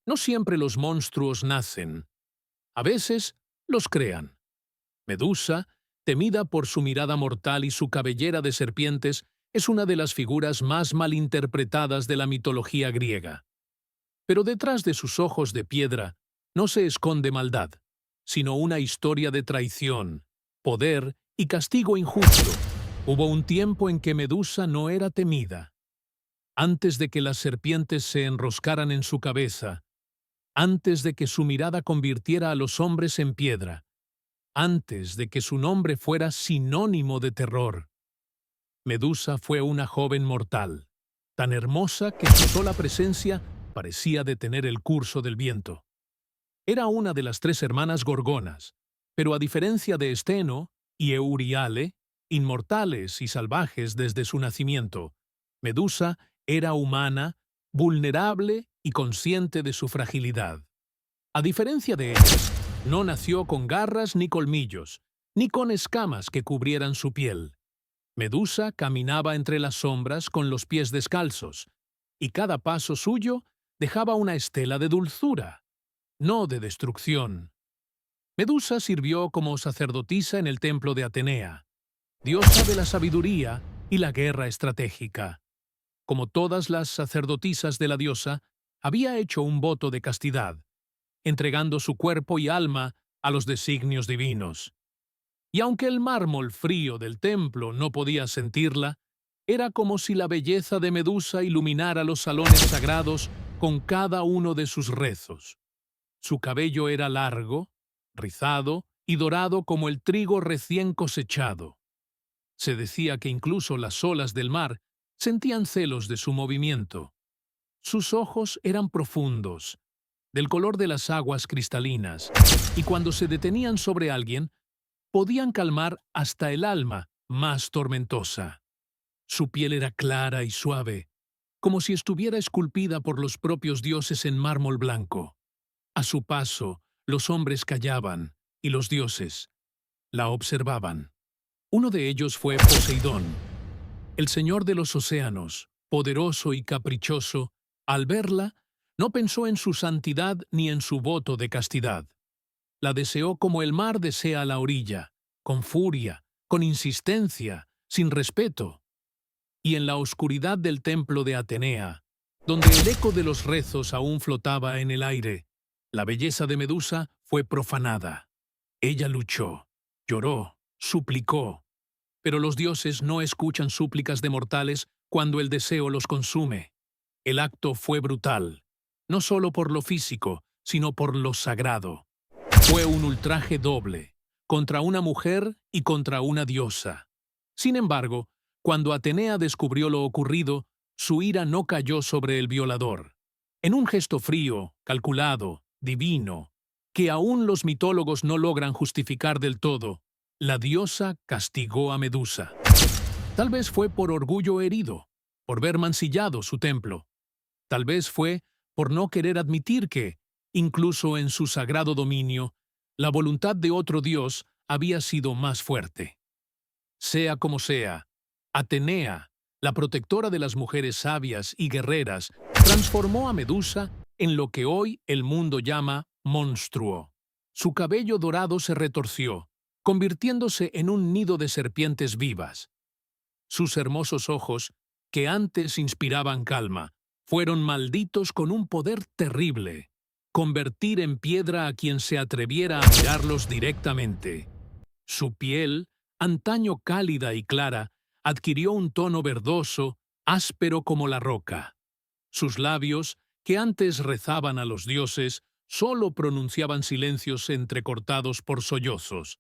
No siempre los monstruos nacen. A veces los crean. Medusa, temida por su mirada mortal y su cabellera de serpientes, es una de las figuras más malinterpretadas de la mitología griega. Pero detrás de sus ojos de piedra no se esconde maldad, sino una historia de traición, poder y castigo injusto. Hubo un tiempo en que Medusa no era temida. Antes de que las serpientes se enroscaran en su cabeza, antes de que su mirada convirtiera a los hombres en piedra, antes de que su nombre fuera sinónimo de terror. Medusa fue una joven mortal, tan hermosa que su sola presencia parecía detener el curso del viento. Era una de las tres hermanas gorgonas, pero a diferencia de Esteno y Euriale, inmortales y salvajes desde su nacimiento, Medusa era humana, vulnerable y consciente de su fragilidad. A diferencia de ellas, no nació con garras ni colmillos, ni con escamas que cubrieran su piel. Medusa caminaba entre las sombras con los pies descalzos, y cada paso suyo dejaba una estela de dulzura, no de destrucción. Medusa sirvió como sacerdotisa en el templo de Atenea, diosa de la sabiduría y la guerra estratégica. Como todas las sacerdotisas de la diosa, había hecho un voto de castidad, entregando su cuerpo y alma a los designios divinos. Y aunque el mármol frío del templo no podía sentirla, era como si la belleza de Medusa iluminara los salones sagrados con cada uno de sus rezos. Su cabello era largo, rizado y dorado como el trigo recién cosechado. Se decía que incluso las olas del mar sentían celos de su movimiento. Sus ojos eran profundos, del color de las aguas cristalinas, y cuando se detenían sobre alguien, podían calmar hasta el alma más tormentosa. Su piel era clara y suave, como si estuviera esculpida por los propios dioses en mármol blanco. A su paso, los hombres callaban, y los dioses la observaban. Uno de ellos fue Poseidón, el señor de los océanos, poderoso y caprichoso. Al verla, no pensó en su santidad ni en su voto de castidad. La deseó como el mar desea la orilla, con furia, con insistencia, sin respeto. Y en la oscuridad del templo de Atenea, donde el eco de los rezos aún flotaba en el aire, la belleza de Medusa fue profanada. Ella luchó, lloró, suplicó. Pero los dioses no escuchan súplicas de mortales cuando el deseo los consume. El acto fue brutal, no solo por lo físico, sino por lo sagrado. Fue un ultraje doble, contra una mujer y contra una diosa. Sin embargo, cuando Atenea descubrió lo ocurrido, su ira no cayó sobre el violador. En un gesto frío, calculado, divino, que aún los mitólogos no logran justificar del todo, la diosa castigó a Medusa. Tal vez fue por orgullo herido, por ver mancillado su templo. Tal vez fue por no querer admitir que, incluso en su sagrado dominio, la voluntad de otro dios había sido más fuerte. Sea como sea, Atenea, la protectora de las mujeres sabias y guerreras, transformó a Medusa en lo que hoy el mundo llama monstruo. Su cabello dorado se retorció, convirtiéndose en un nido de serpientes vivas. Sus hermosos ojos, que antes inspiraban calma, fueron malditos con un poder terrible: convertir en piedra a quien se atreviera a mirarlos directamente. Su piel, antaño cálida y clara, adquirió un tono verdoso, áspero como la roca. Sus labios, que antes rezaban a los dioses, solo pronunciaban silencios entrecortados por sollozos.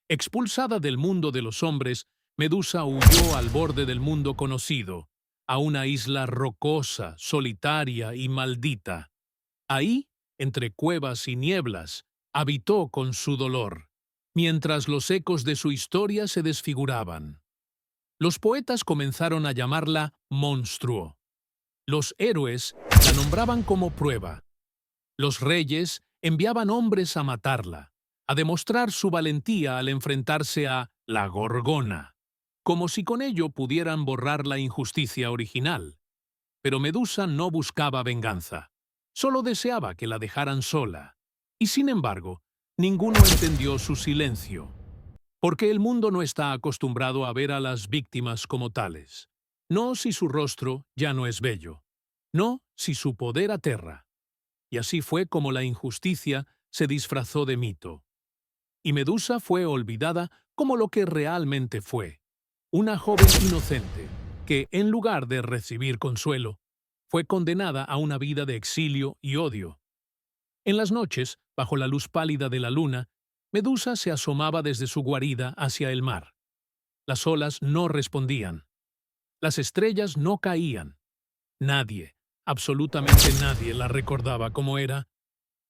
Expulsada del mundo de los hombres, Medusa huyó al borde del mundo conocido, a una isla rocosa, solitaria y maldita. Ahí, entre cuevas y nieblas, habitó con su dolor, mientras los ecos de su historia se desfiguraban. Los poetas comenzaron a llamarla monstruo. Los héroes la nombraban como prueba. Los reyes enviaban hombres a matarla, a demostrar su valentía al enfrentarse a la Gorgona, como si con ello pudieran borrar la injusticia original. Pero Medusa no buscaba venganza. Solo deseaba que la dejaran sola. Y sin embargo, ninguno entendió su silencio, porque el mundo no está acostumbrado a ver a las víctimas como tales. No si su rostro ya no es bello, no si su poder aterra. Y así fue como la injusticia se disfrazó de mito. Y Medusa fue olvidada como lo que realmente fue, una joven inocente que, en lugar de recibir consuelo, fue condenada a una vida de exilio y odio. En las noches, bajo la luz pálida de la luna, Medusa se asomaba desde su guarida hacia el mar. Las olas no respondían. Las estrellas no caían. Nadie, absolutamente nadie, la recordaba como era.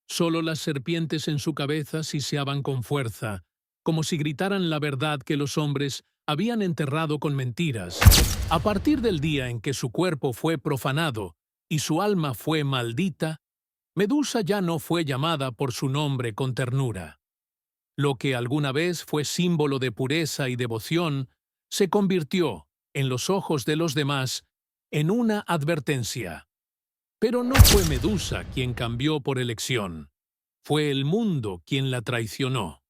Solo las serpientes en su cabeza siseaban con fuerza, como si gritaran la verdad que los hombres habían enterrado con mentiras. A partir del día en que su cuerpo fue profanado y su alma fue maldita, Medusa ya no fue llamada por su nombre con ternura. Lo que alguna vez fue símbolo de pureza y devoción, se convirtió, en los ojos de los demás, en una advertencia. Pero no fue Medusa quien cambió por elección. Fue el mundo quien la traicionó.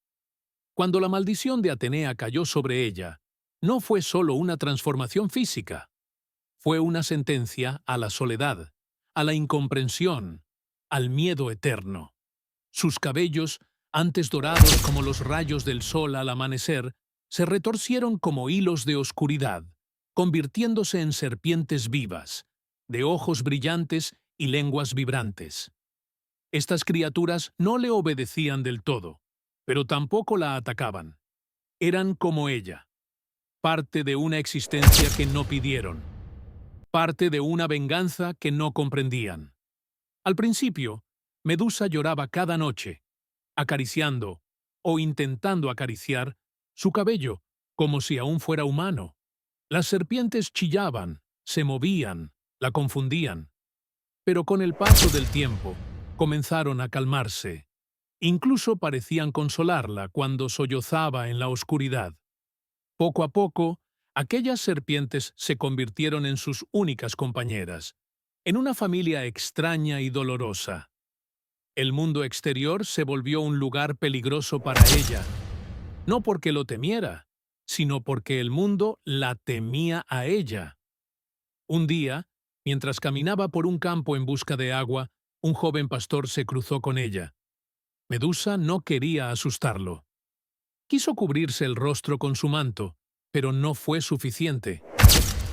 Cuando la maldición de Atenea cayó sobre ella, no fue solo una transformación física. Fue una sentencia a la soledad, a la incomprensión, al miedo eterno. Sus cabellos, antes dorados como los rayos del sol al amanecer, se retorcieron como hilos de oscuridad, convirtiéndose en serpientes vivas, de ojos brillantes y lenguas vibrantes. Estas criaturas no le obedecían del todo, pero tampoco la atacaban. Eran como ella, parte de una existencia que no pidieron, parte de una venganza que no comprendían. Al principio, Medusa lloraba cada noche, acariciando, o intentando acariciar, su cabello, como si aún fuera humano. Las serpientes chillaban, se movían, la confundían. Pero con el paso del tiempo, comenzaron a calmarse. Incluso parecían consolarla cuando sollozaba en la oscuridad. Poco a poco, aquellas serpientes se convirtieron en sus únicas compañeras, en una familia extraña y dolorosa. El mundo exterior se volvió un lugar peligroso para ella, no porque lo temiera, sino porque el mundo la temía a ella. Un día, mientras caminaba por un campo en busca de agua, un joven pastor se cruzó con ella. Medusa no quería asustarlo. Quiso cubrirse el rostro con su manto, pero no fue suficiente.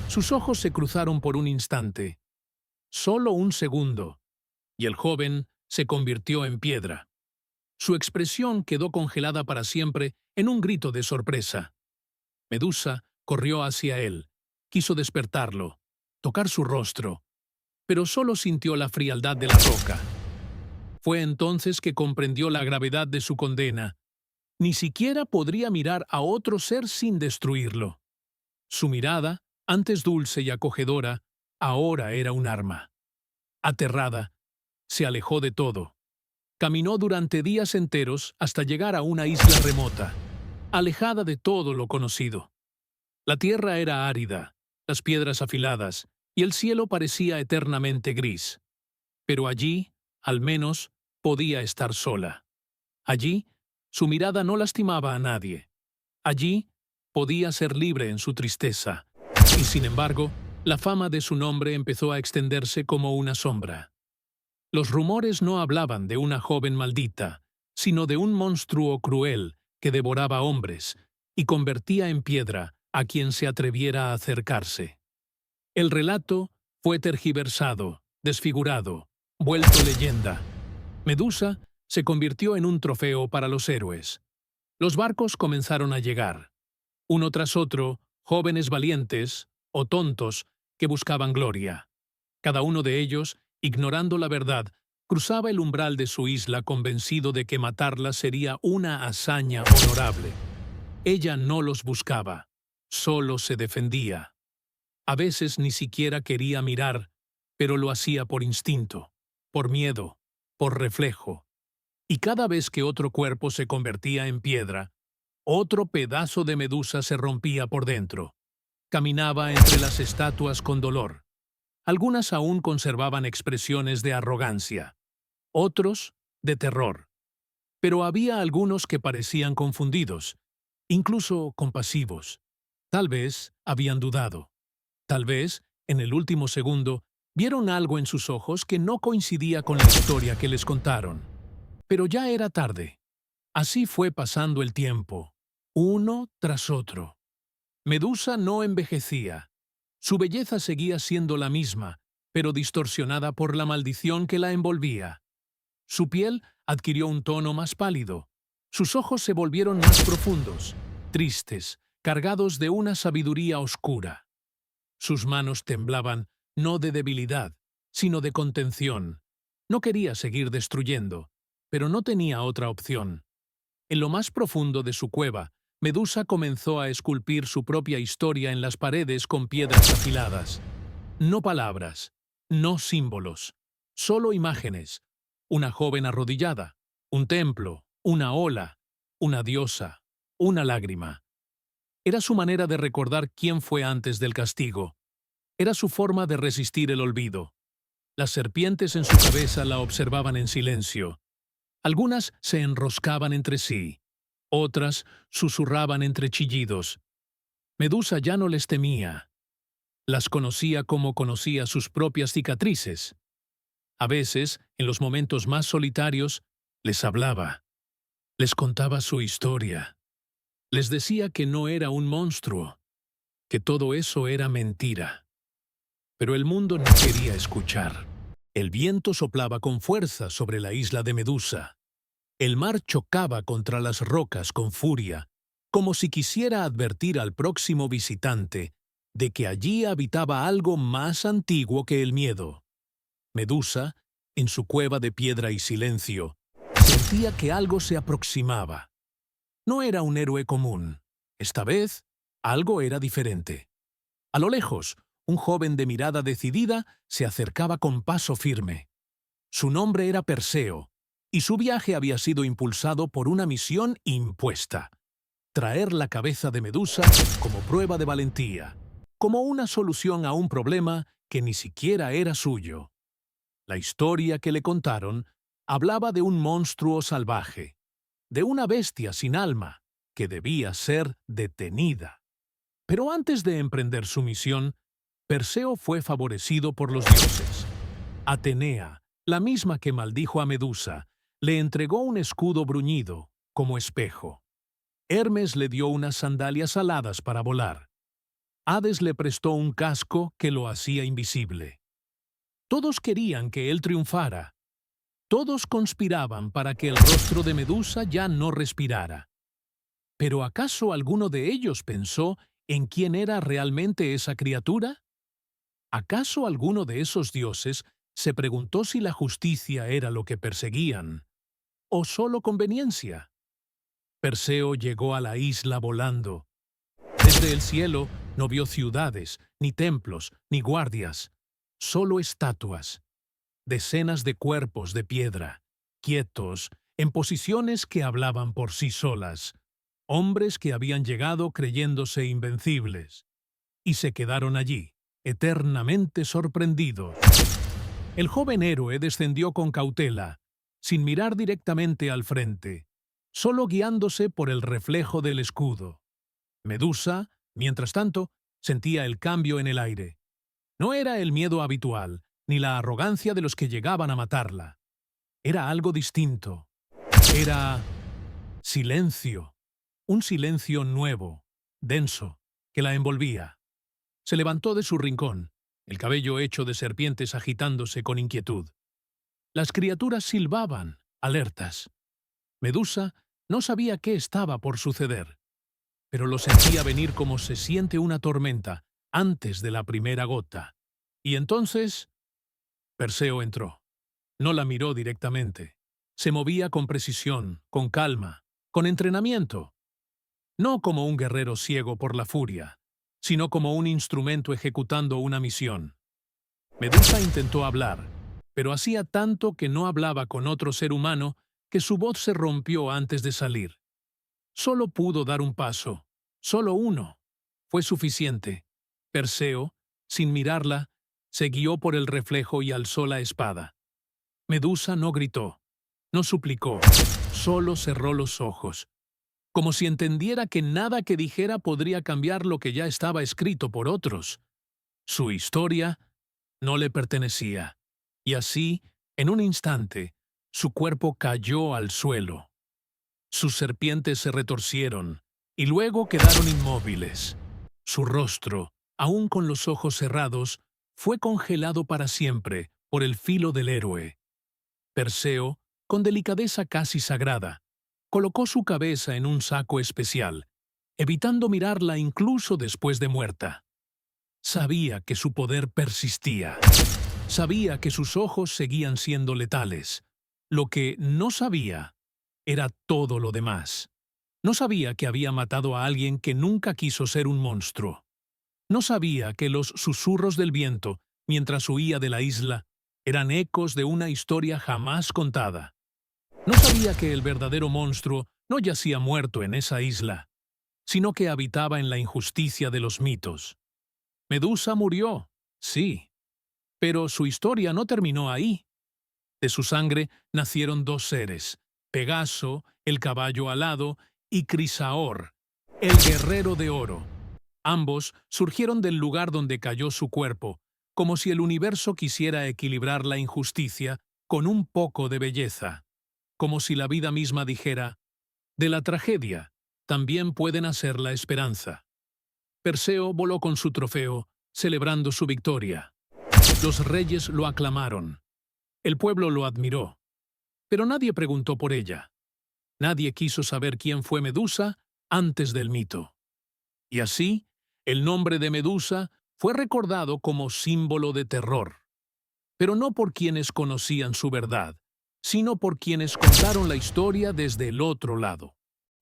Sus ojos se cruzaron por un instante, solo un segundo, y el joven se convirtió en piedra. Su expresión quedó congelada para siempre en un grito de sorpresa. Medusa corrió hacia él, quiso despertarlo, tocar su rostro, pero solo sintió la frialdad de la roca. Fue entonces que comprendió la gravedad de su condena. Ni siquiera podría mirar a otro ser sin destruirlo. Su mirada, antes dulce y acogedora, ahora era un arma. Aterrada, se alejó de todo. Caminó durante días enteros hasta llegar a una isla remota, alejada de todo lo conocido. La tierra era árida, las piedras afiladas, y el cielo parecía eternamente gris. Pero allí, al menos, podía estar sola. Allí, su mirada no lastimaba a nadie. Allí, podía ser libre en su tristeza. Y sin embargo, la fama de su nombre empezó a extenderse como una sombra. Los rumores no hablaban de una joven maldita, sino de un monstruo cruel que devoraba hombres y convertía en piedra a quien se atreviera a acercarse. El relato fue tergiversado, desfigurado, vuelto leyenda. Medusa se convirtió en un trofeo para los héroes. Los barcos comenzaron a llegar, uno tras otro, jóvenes valientes o tontos que buscaban gloria. Cada uno de ellos, ignorando la verdad, cruzaba el umbral de su isla convencido de que matarla sería una hazaña honorable. Ella no los buscaba, solo se defendía. A veces ni siquiera quería mirar, pero lo hacía por instinto, por miedo, por reflejo. Y cada vez que otro cuerpo se convertía en piedra, otro pedazo de Medusa se rompía por dentro. Caminaba entre las estatuas con dolor. Algunas aún conservaban expresiones de arrogancia, otros de terror. Pero había algunos que parecían confundidos, incluso compasivos. Tal vez habían dudado. Tal vez, en el último segundo, vieron algo en sus ojos que no coincidía con la historia que les contaron. Pero ya era tarde. Así fue pasando el tiempo, uno tras otro. Medusa no envejecía. Su belleza seguía siendo la misma, pero distorsionada por la maldición que la envolvía. Su piel adquirió un tono más pálido. Sus ojos se volvieron más profundos, tristes, cargados de una sabiduría oscura. Sus manos temblaban no de debilidad, sino de contención. No quería seguir destruyendo, pero no tenía otra opción. En lo más profundo de su cueva, Medusa comenzó a esculpir su propia historia en las paredes con piedras afiladas. No palabras, no símbolos, solo imágenes. Una joven arrodillada, un templo, una ola, una diosa, una lágrima. Era su manera de recordar quién fue antes del castigo. Era su forma de resistir el olvido. Las serpientes en su cabeza la observaban en silencio. Algunas se enroscaban entre sí, otras susurraban entre chillidos. Medusa ya no les temía. Las conocía como conocía sus propias cicatrices. A veces, en los momentos más solitarios, les hablaba. Les contaba su historia. Les decía que no era un monstruo, que todo eso era mentira. Pero el mundo no quería escuchar. El viento soplaba con fuerza sobre la isla de Medusa. El mar chocaba contra las rocas con furia, como si quisiera advertir al próximo visitante de que allí habitaba algo más antiguo que el miedo. Medusa, en su cueva de piedra y silencio, sentía que algo se aproximaba. No era un héroe común. Esta vez, algo era diferente. A lo lejos, un joven de mirada decidida se acercaba con paso firme. Su nombre era Perseo, y su viaje había sido impulsado por una misión impuesta: traer la cabeza de Medusa como prueba de valentía, como una solución a un problema que ni siquiera era suyo. La historia que le contaron hablaba de un monstruo salvaje, de una bestia sin alma que debía ser detenida. Pero antes de emprender su misión, Perseo fue favorecido por los dioses. Atenea, la misma que maldijo a Medusa, le entregó un escudo bruñido, como espejo. Hermes le dio unas sandalias aladas para volar. Hades le prestó un casco que lo hacía invisible. Todos querían que él triunfara. Todos conspiraban para que el rostro de Medusa ya no respirara. ¿Pero acaso alguno de ellos pensó en quién era realmente esa criatura? ¿Acaso alguno de esos dioses se preguntó si la justicia era lo que perseguían, o solo conveniencia? Perseo llegó a la isla volando. Desde el cielo no vio ciudades, ni templos, ni guardias, solo estatuas, decenas de cuerpos de piedra, quietos, en posiciones que hablaban por sí solas, hombres que habían llegado creyéndose invencibles, y se quedaron allí, eternamente sorprendidos. El joven héroe descendió con cautela, sin mirar directamente al frente, solo guiándose por el reflejo del escudo. Medusa, mientras tanto, sentía el cambio en el aire. No era el miedo habitual, ni la arrogancia de los que llegaban a matarla. Era algo distinto. Era silencio, un silencio nuevo, denso, que la envolvía. Se levantó de su rincón, el cabello hecho de serpientes agitándose con inquietud. Las criaturas silbaban, alertas. Medusa no sabía qué estaba por suceder, pero lo sentía venir como se siente una tormenta antes de la primera gota. Y entonces, Perseo entró. No la miró directamente. Se movía con precisión, con calma, con entrenamiento. No como un guerrero ciego por la furia, sino como un instrumento ejecutando una misión. Medusa intentó hablar, pero hacía tanto que no hablaba con otro ser humano que su voz se rompió antes de salir. Solo pudo dar un paso, solo uno. Fue suficiente. Perseo, sin mirarla, Se guió por el reflejo y alzó la espada. Medusa no gritó, no suplicó, solo cerró los ojos, como si entendiera que nada que dijera podría cambiar lo que ya estaba escrito por otros. Su historia no le pertenecía, y así, en un instante, su cuerpo cayó al suelo. Sus serpientes se retorcieron, y luego quedaron inmóviles. Su rostro, aún con los ojos cerrados, fue congelado para siempre por el filo del héroe. Perseo, con delicadeza casi sagrada, colocó su cabeza en un saco especial, evitando mirarla incluso después de muerta. Sabía que su poder persistía. Sabía que sus ojos seguían siendo letales. Lo que no sabía era todo lo demás. No sabía que había matado a alguien que nunca quiso ser un monstruo. No sabía que los susurros del viento, mientras huía de la isla, eran ecos de una historia jamás contada. No sabía que el verdadero monstruo no yacía muerto en esa isla, sino que habitaba en la injusticia de los mitos. Medusa murió, sí, pero su historia no terminó ahí. De su sangre nacieron dos seres, Pegaso, el caballo alado, y Crisaor, el guerrero de oro. Ambos surgieron del lugar donde cayó su cuerpo, como si el universo quisiera equilibrar la injusticia con un poco de belleza, como si la vida misma dijera, de la tragedia también puede nacer la esperanza. Perseo voló con su trofeo, celebrando su victoria. Los reyes lo aclamaron. El pueblo lo admiró. Pero nadie preguntó por ella. Nadie quiso saber quién fue Medusa antes del mito. Y así, el nombre de Medusa fue recordado como símbolo de terror. Pero no por quienes conocían su verdad, sino por quienes contaron la historia desde el otro lado.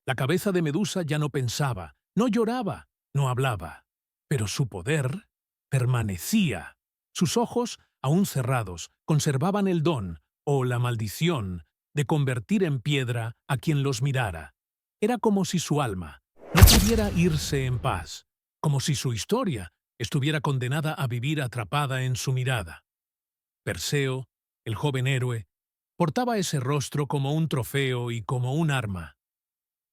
La cabeza de Medusa ya no pensaba, no lloraba, no hablaba. Pero su poder permanecía. Sus ojos, aún cerrados, conservaban el don, o la maldición, de convertir en piedra a quien los mirara. Era como si su alma no pudiera irse en paz, como si su historia estuviera condenada a vivir atrapada en su mirada. Perseo, el joven héroe, portaba ese rostro como un trofeo y como un arma.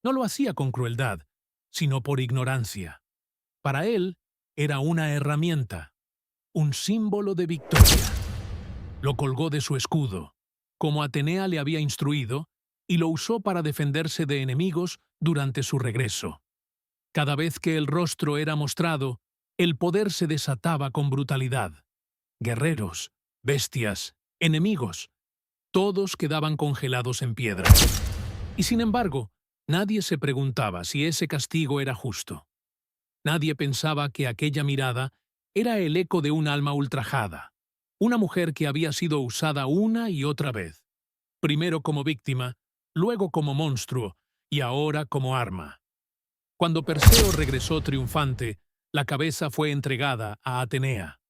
No lo hacía con crueldad, sino por ignorancia. Para él era una herramienta, un símbolo de victoria. Lo colgó de su escudo, como Atenea le había instruido, y lo usó para defenderse de enemigos durante su regreso. Cada vez que el rostro era mostrado, el poder se desataba con brutalidad. Guerreros, bestias, enemigos, todos quedaban congelados en piedra. Y sin embargo, nadie se preguntaba si ese castigo era justo. Nadie pensaba que aquella mirada era el eco de un alma ultrajada, una mujer que había sido usada una y otra vez, primero como víctima, luego como monstruo y ahora como arma. Cuando Perseo regresó triunfante, la cabeza fue entregada a Atenea.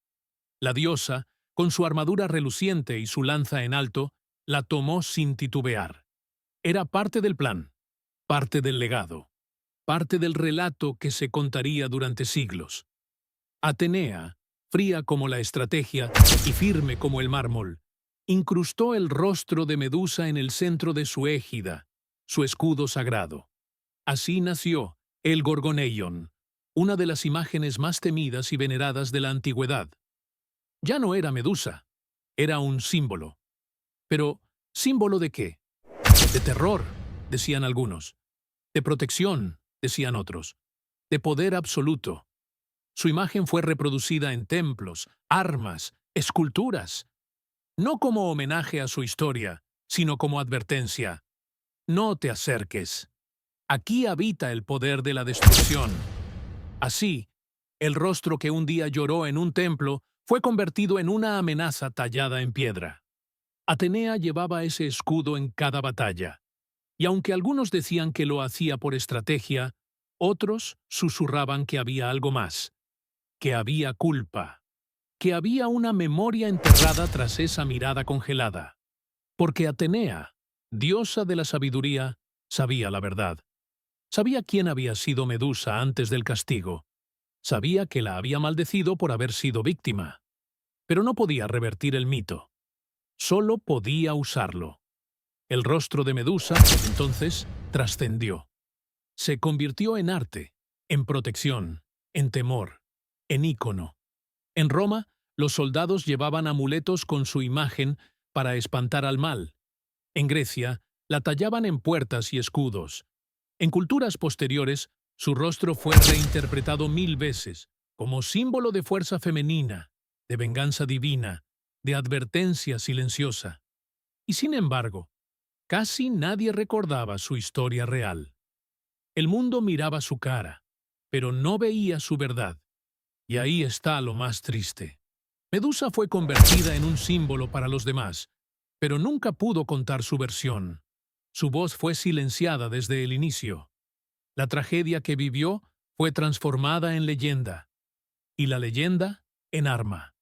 La diosa, con su armadura reluciente y su lanza en alto, la tomó sin titubear. Era parte del plan, parte del legado, parte del relato que se contaría durante siglos. Atenea, fría como la estrategia y firme como el mármol, incrustó el rostro de Medusa en el centro de su égida, su escudo sagrado. Así nació el Gorgoneion, una de las imágenes más temidas y veneradas de la antigüedad. Ya no era Medusa, era un símbolo. Pero, ¿símbolo de qué? De terror, decían algunos. De protección, decían otros. De poder absoluto. Su imagen fue reproducida en templos, armas, esculturas. No como homenaje a su historia, sino como advertencia. No te acerques. Aquí habita el poder de la destrucción. Así, el rostro que un día lloró en un templo fue convertido en una amenaza tallada en piedra. Atenea llevaba ese escudo en cada batalla, y aunque algunos decían que lo hacía por estrategia, otros susurraban que había algo más, que había culpa, que había una memoria enterrada tras esa mirada congelada. Porque Atenea, diosa de la sabiduría, sabía la verdad. Sabía quién había sido Medusa antes del castigo. Sabía que la había maldecido por haber sido víctima. pero no podía revertir el mito. Solo podía usarlo. El rostro de Medusa, entonces, trascendió. Se convirtió en arte, en protección, en temor, en ícono. En Roma, los soldados llevaban amuletos con su imagen para espantar al mal. En Grecia, la tallaban en puertas y escudos. En culturas posteriores, su rostro fue reinterpretado 1000 veces, como símbolo de fuerza femenina, de venganza divina, de advertencia silenciosa. Y sin embargo, casi nadie recordaba su historia real. El mundo miraba su cara, pero no veía su verdad. Y ahí está lo más triste. Medusa fue convertida en un símbolo para los demás, pero nunca pudo contar su versión. Su voz fue silenciada desde el inicio. La tragedia que vivió fue transformada en leyenda, y la leyenda en arma.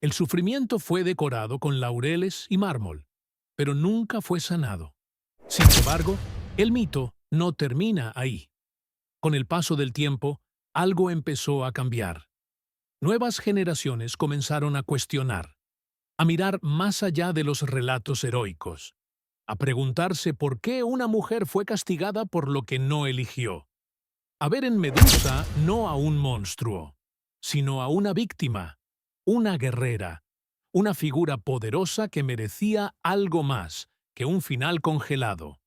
El sufrimiento fue decorado con laureles y mármol, pero nunca fue sanado. Sin embargo, el mito no termina ahí. Con el paso del tiempo, algo empezó a cambiar. Nuevas generaciones comenzaron a cuestionar, a mirar más allá de los relatos heroicos, a preguntarse por qué una mujer fue castigada por lo que no eligió. A ver en Medusa no a un monstruo, sino a una víctima, una guerrera, una figura poderosa que merecía algo más que un final congelado.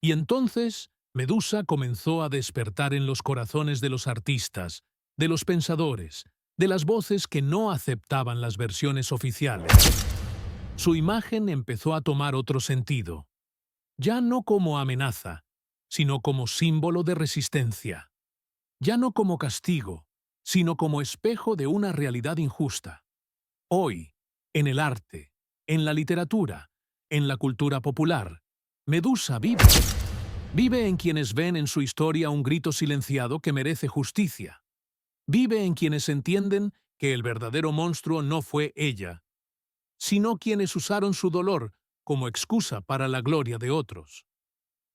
Y entonces Medusa comenzó a despertar en los corazones de los artistas, de los pensadores, de las voces que no aceptaban las versiones oficiales. Su imagen empezó a tomar otro sentido, ya no como amenaza, sino como símbolo de resistencia. Ya no como castigo, sino como espejo de una realidad injusta. Hoy, en el arte, en la literatura, en la cultura popular, Medusa vive. Vive en quienes ven en su historia un grito silenciado que merece justicia. Vive en quienes entienden que el verdadero monstruo no fue ella, sino quienes usaron su dolor como excusa para la gloria de otros.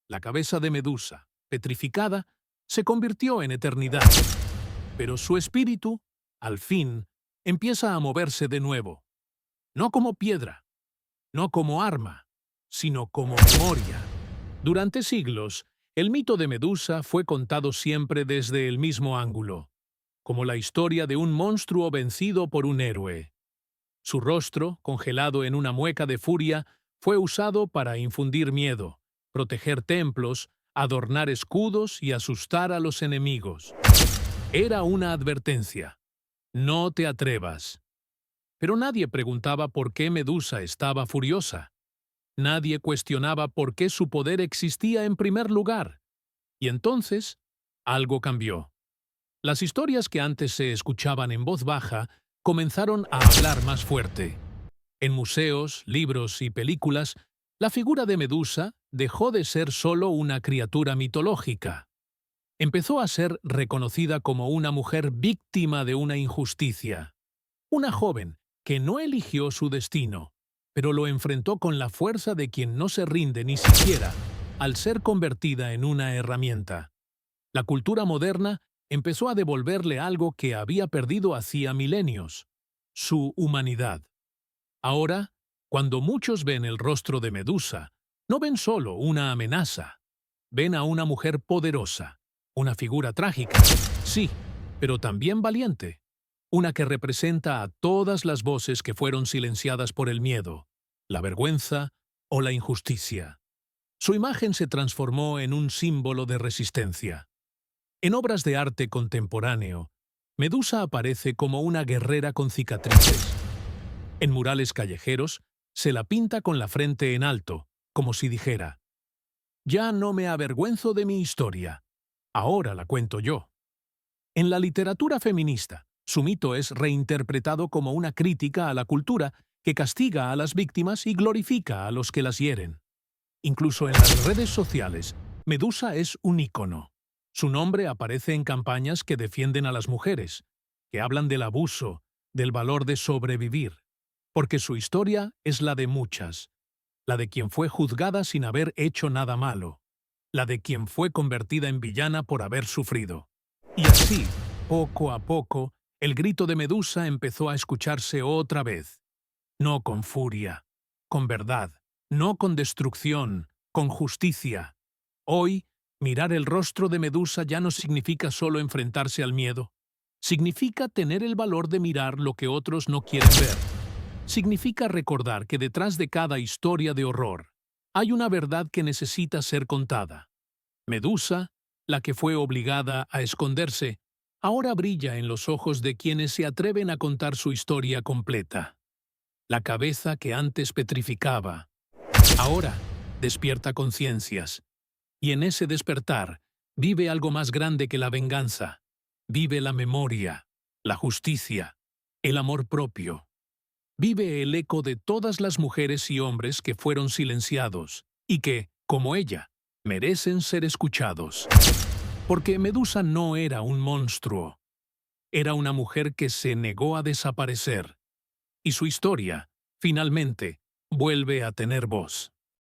La cabeza de Medusa, petrificada, se convirtió en eternidad, pero su espíritu, al fin, empieza a moverse de nuevo, no como piedra, no como arma, sino como memoria. Durante siglos, el mito de Medusa fue contado siempre desde el mismo ángulo, como la historia de un monstruo vencido por un héroe. Su rostro, congelado en una mueca de furia, fue usado para infundir miedo, proteger templos, adornar escudos y asustar a los enemigos. Era una advertencia. No te atrevas. Pero nadie preguntaba por qué Medusa estaba furiosa. Nadie cuestionaba por qué su poder existía en primer lugar. Y entonces, algo cambió. Las historias que antes se escuchaban en voz baja comenzaron a hablar más fuerte. En museos, libros y películas, la figura de Medusa dejó de ser solo una criatura mitológica. Empezó a ser reconocida como una mujer víctima de una injusticia. Una joven que no eligió su destino, pero lo enfrentó con la fuerza de quien no se rinde ni siquiera al ser convertida en una herramienta. La cultura moderna empezó a devolverle algo que había perdido hacía milenios: su humanidad. Ahora, cuando muchos ven el rostro de Medusa, no ven solo una amenaza. Ven a una mujer poderosa, una figura trágica, sí, pero también valiente. Una que representa a todas las voces que fueron silenciadas por el miedo, la vergüenza o la injusticia. Su imagen se transformó en un símbolo de resistencia. En obras de arte contemporáneo, Medusa aparece como una guerrera con cicatrices. En murales callejeros, se la pinta con la frente en alto, como si dijera: «Ya no me avergüenzo de mi historia, ahora la cuento yo». En la literatura feminista, su mito es reinterpretado como una crítica a la cultura que castiga a las víctimas y glorifica a los que las hieren. Incluso en las redes sociales, Medusa es un ícono. Su nombre aparece en campañas que defienden a las mujeres, que hablan del abuso, del valor de sobrevivir, porque su historia es la de muchas, la de quien fue juzgada sin haber hecho nada malo, la de quien fue convertida en villana por haber sufrido. Y así, poco a poco, El grito de Medusa empezó a escucharse otra vez. No con furia, con verdad, no con destrucción, con justicia. Hoy, mirar el rostro de Medusa ya no significa solo enfrentarse al miedo. Significa tener el valor de mirar lo que otros no quieren ver. Significa recordar que detrás de cada historia de horror hay una verdad que necesita ser contada. Medusa, la que fue obligada a esconderse, ahora brilla en los ojos de quienes se atreven a contar su historia completa. La cabeza que antes petrificaba, ahora despierta conciencias. Y en ese despertar vive algo más grande que la venganza. Vive la memoria, la justicia, el amor propio. Vive el eco de todas las mujeres y hombres que fueron silenciados y que, como ella, merecen ser escuchados. Porque Medusa no era un monstruo. Era una mujer que se negó a desaparecer. Y su historia, finalmente, vuelve a tener voz.